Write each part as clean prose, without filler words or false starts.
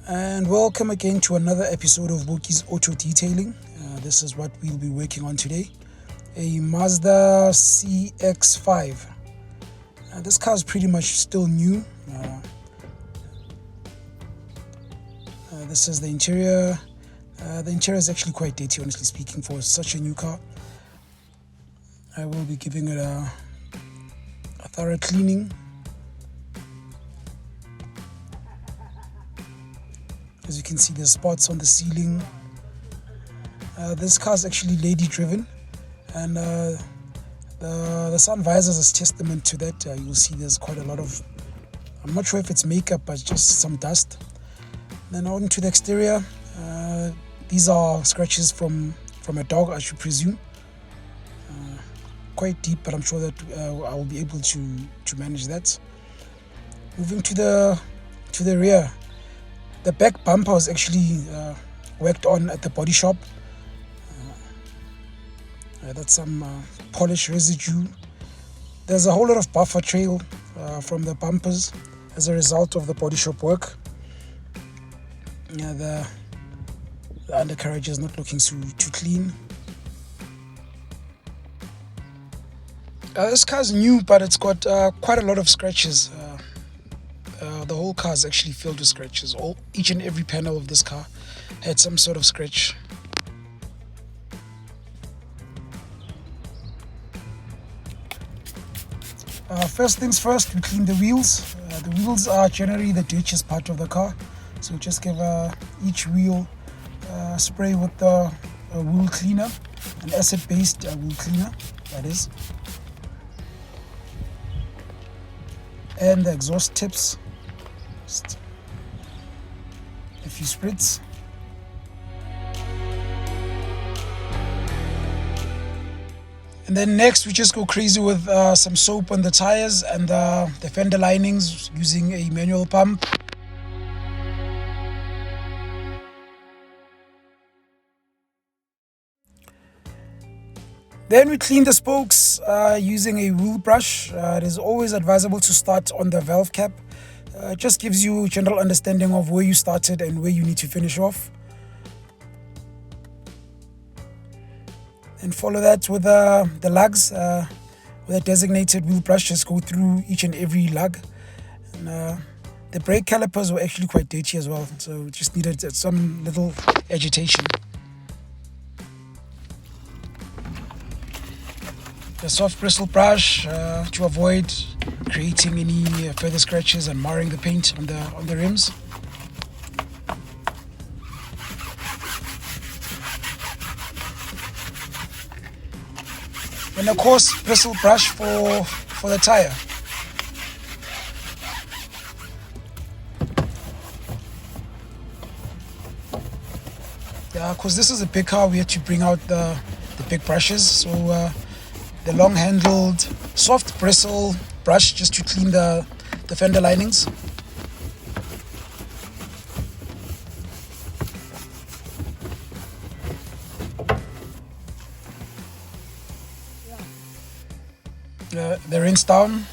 And welcome again to another episode of Boki's Auto Detailing. This is what we'll be working on today. A Mazda CX-5. This car is pretty much still new. This is the interior. The interior is actually quite dirty, honestly speaking, for such a new car. I will be giving it a thorough cleaning. As you can see, there's spots on the ceiling. This car is actually lady driven, and the sun visors is testament to that. You'll see there's quite a lot of, I'm not sure if it's makeup, but just some dust. Then on to the exterior. These are scratches from a dog, I should presume. Quite deep, but I'm sure that I will be able to manage that. Moving to the rear. The back bumper was actually worked on at the body shop. That's some polish residue. There's a whole lot of buffer trail from the bumpers as a result of the body shop work. The undercarriage is not looking too clean. This car is new, but it's got quite a lot of scratches. The whole car is actually filled with scratches. Each and every panel of this car had some sort of scratch. First things first, we clean the wheels. The wheels are generally the dirtiest part of the car, so just give each wheel spray with the wheel cleaner, an acid-based wheel cleaner, that is. And the exhaust tips, just a few spritz. And then next we just go crazy with some soap on the tires and the fender linings using a manual pump. Then we clean the spokes using a wheel brush. It is always advisable to start on the valve cap. It just gives you a general understanding of where you started and where you need to finish off. And follow that with the lugs. With a designated wheel brush, just go through each and every lug. And the brake calipers were actually quite dirty as well, so just needed some little agitation. The soft bristle brush to avoid creating any further scratches and marring the paint on the rims. And a coarse bristle brush for the tire. Yeah, because this is a big car, we had to bring out the big brushes. So the long-handled soft bristle brush just to clean the fender linings. The rinse down.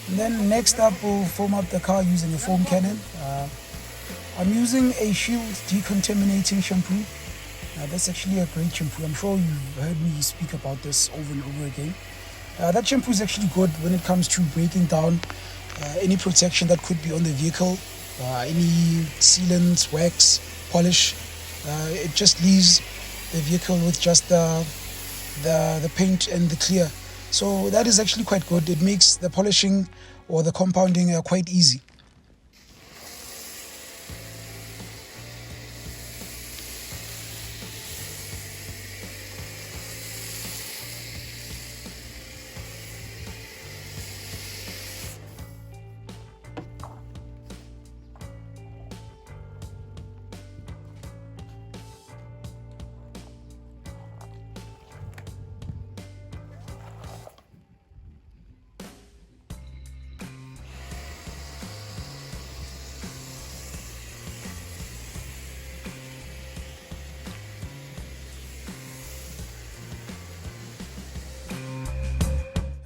And then next up, we'll foam up the car using a foam cannon. I'm using a Shield Decontaminating shampoo. That's actually a great shampoo. I'm sure you've heard me speak about this over and over again. That shampoo is actually good when it comes to breaking down any protection that could be on the vehicle, any sealant, wax, polish. It just leaves the vehicle with just the paint and the clear. So that is actually quite good. It makes the polishing or the compounding quite easy.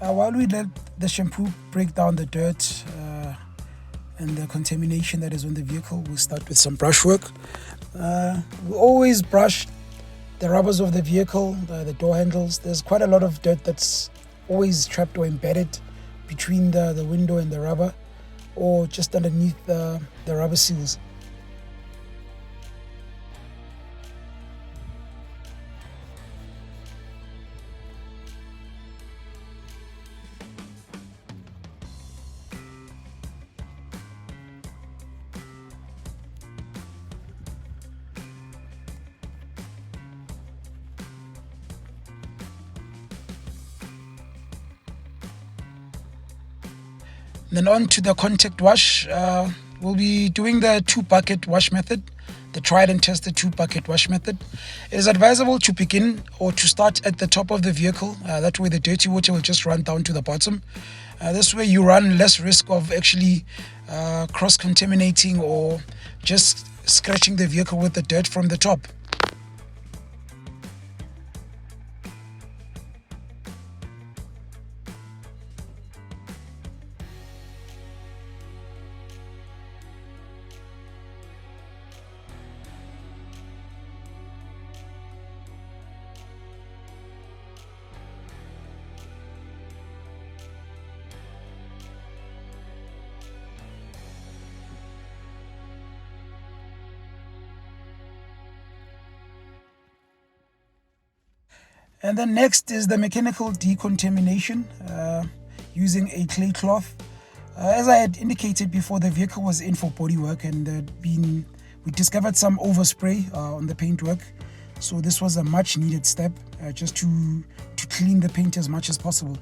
While we let the shampoo break down the dirt and the contamination that is on the vehicle, we'll start with some brush work. We always brush the rubbers of the vehicle, the door handles. There's quite a lot of dirt that's always trapped or embedded between the window and the rubber, or just underneath the rubber seals. Then on to the contact wash. We'll be doing the 2-bucket wash method, the tried and tested 2-bucket wash method. It is advisable to begin or to start at the top of the vehicle. That way the dirty water will just run down to the bottom. This way you run less risk of actually cross-contaminating or just scratching the vehicle with the dirt from the top. And then next is the mechanical decontamination using a clay cloth. As I had indicated before, the vehicle was in for body work, and we discovered some overspray on the paintwork. So this was a much needed step just to clean the paint as much as possible.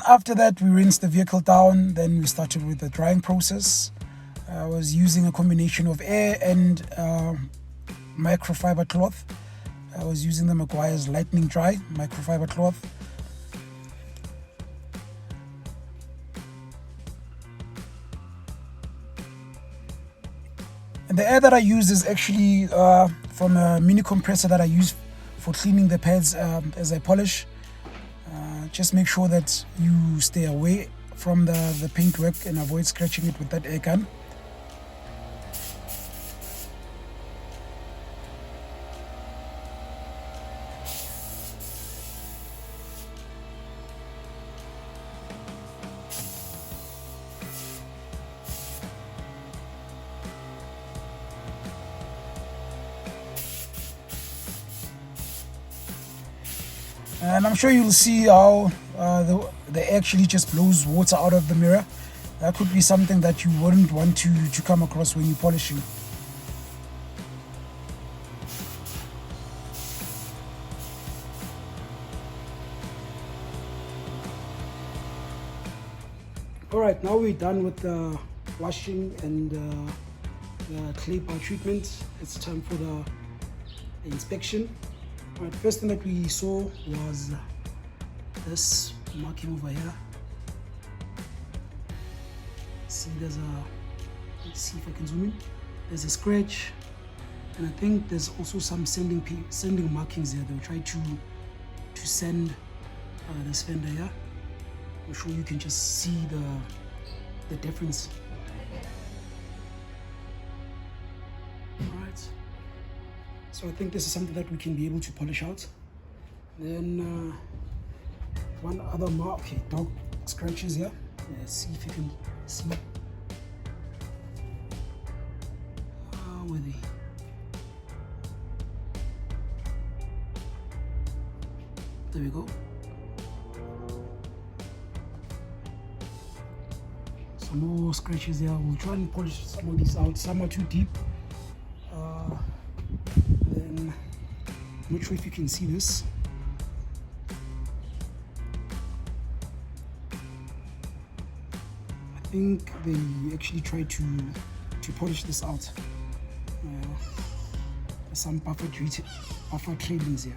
After that, we rinsed the vehicle down. Then we started with the drying process. I was using a combination of air and microfiber cloth. I was using the Meguiar's Lightning Dry microfiber cloth. And the air that I use is actually from a mini compressor that I use for cleaning the pads as I polish. Just make sure that you stay away from the paintwork and avoid scratching it with that air gun. And I'm sure you'll see how the air actually just blows water out of the mirror. That could be something that you wouldn't want to come across when you're polishing. Alright, now we're done with the washing and the clay bar treatment. It's time for the inspection. Alright, first thing that we saw was this marking over here. See, let's see if I can zoom in. There's a scratch, and I think there's also some sanding markings here. They'll try to sand this fender here. I'm sure you can just see the difference. Alright. So I think this is something that we can be able to polish out. Then one other mark, okay, dog scratches here. Let's see if you can see. Where are they? There we go. Some more scratches here. We'll try and polish some of these out. Some are too deep. Then I'm not sure if you can see this. I think they actually tried to polish this out. Some buffer trailings here.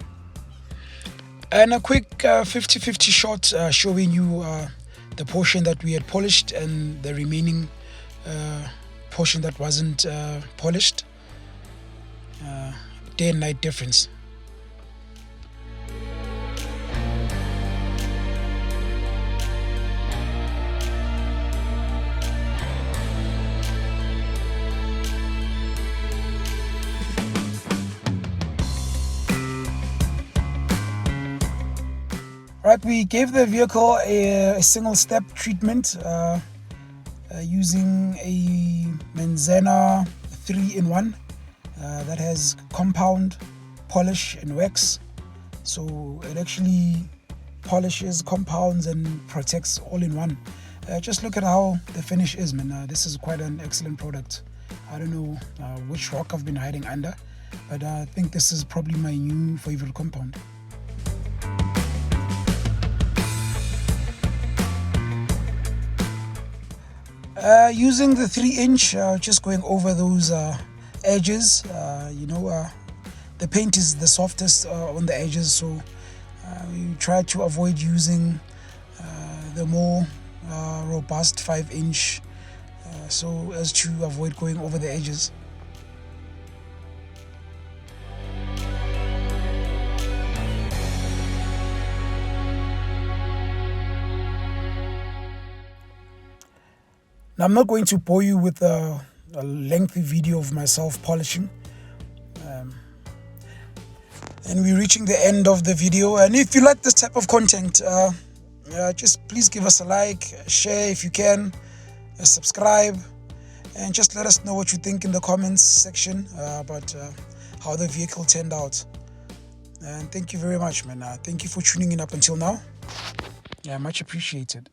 And a quick 50-50 shot showing you the portion that we had polished and the remaining portion that wasn't polished. day and night difference. Right, we gave the vehicle a single step treatment using a Manzana 3-in-1 that has compound, polish and wax. So it actually polishes, compounds and protects all in one. Just look at how the finish is, man. This is quite an excellent product. I don't know which rock I've been hiding under, but I think this is probably my new favorite compound. Using the 3-inch, just going over those edges. The paint is the softest on the edges, so we try to avoid using the more robust 5-inch so as to avoid going over the edges. Now, I'm not going to bore you with a lengthy video of myself polishing. And we're reaching the end of the video. And if you like this type of content, just please give us a like, share if you can, subscribe, and just let us know what you think in the comments section about how the vehicle turned out. And thank you very much, man. Thank you for tuning in up until now. Yeah, much appreciated.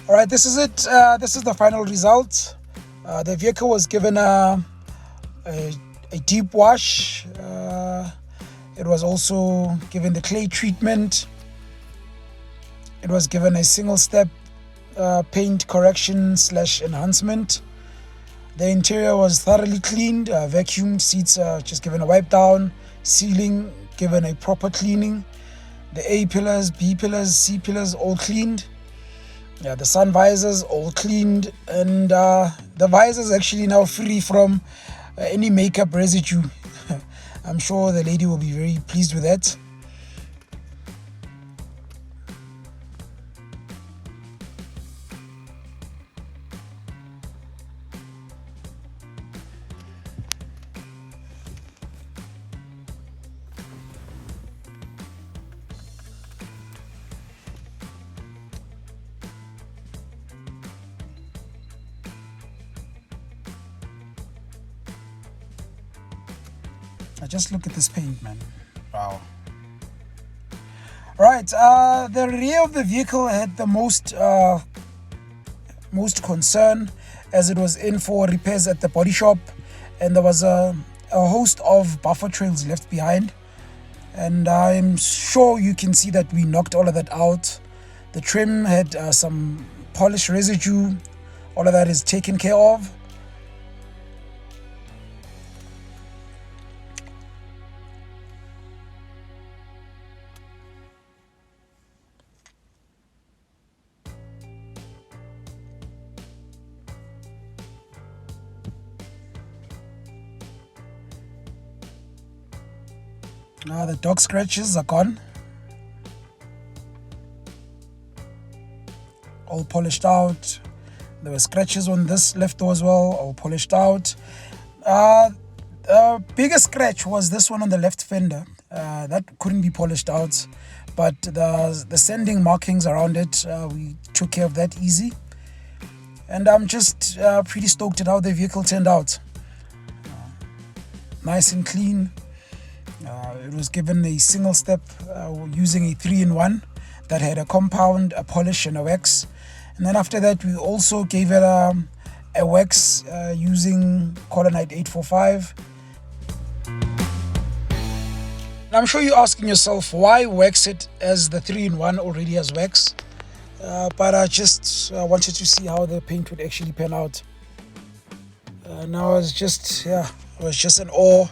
All right, this is it. This is the final result. The vehicle was given a deep wash. It was also given the clay treatment. It was given a single step paint correction / enhancement. The interior was thoroughly cleaned, vacuumed, seats just given a wipe down, ceiling given a proper cleaning. The A pillars, B pillars, C pillars all cleaned. Yeah, the sun visors all cleaned, and the visors actually now free from any makeup residue. I'm sure the lady will be very pleased with that. Just look at this paint, man. Wow. Right, the rear of the vehicle had the most concern, as it was in for repairs at the body shop, and there was a host of buffer trails left behind. And I'm sure you can see that we knocked all of that out. The trim had some polish residue. All of that is taken care of. Now the dog scratches are gone. All polished out. There were scratches on this left door as well, all polished out. The biggest scratch was this one on the left fender. That couldn't be polished out, but the sanding markings around it, we took care of that easy. And I'm just pretty stoked at how the vehicle turned out. Nice and clean. It was given a single step using a 3-in-1 that had a compound, a polish and a wax. And then after that, we also gave it a wax using Colonite 845. And I'm sure you're asking yourself, why wax it as the 3-in-1 already has wax? But I just wanted to see how the paint would actually pan out. Now I was just in awe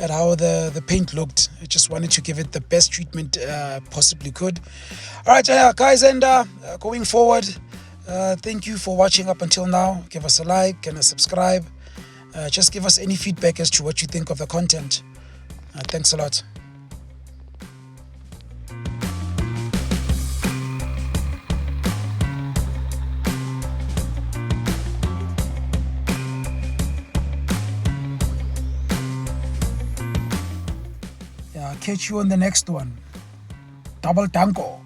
at how the paint looked. I just wanted to give it the best treatment possibly could. All right, guys, and going forward, thank you for watching up until now. Give us a like and a subscribe. Just give us any feedback as to what you think of the content. Thanks a lot. Yeah, I'll catch you on the next one. Double tango.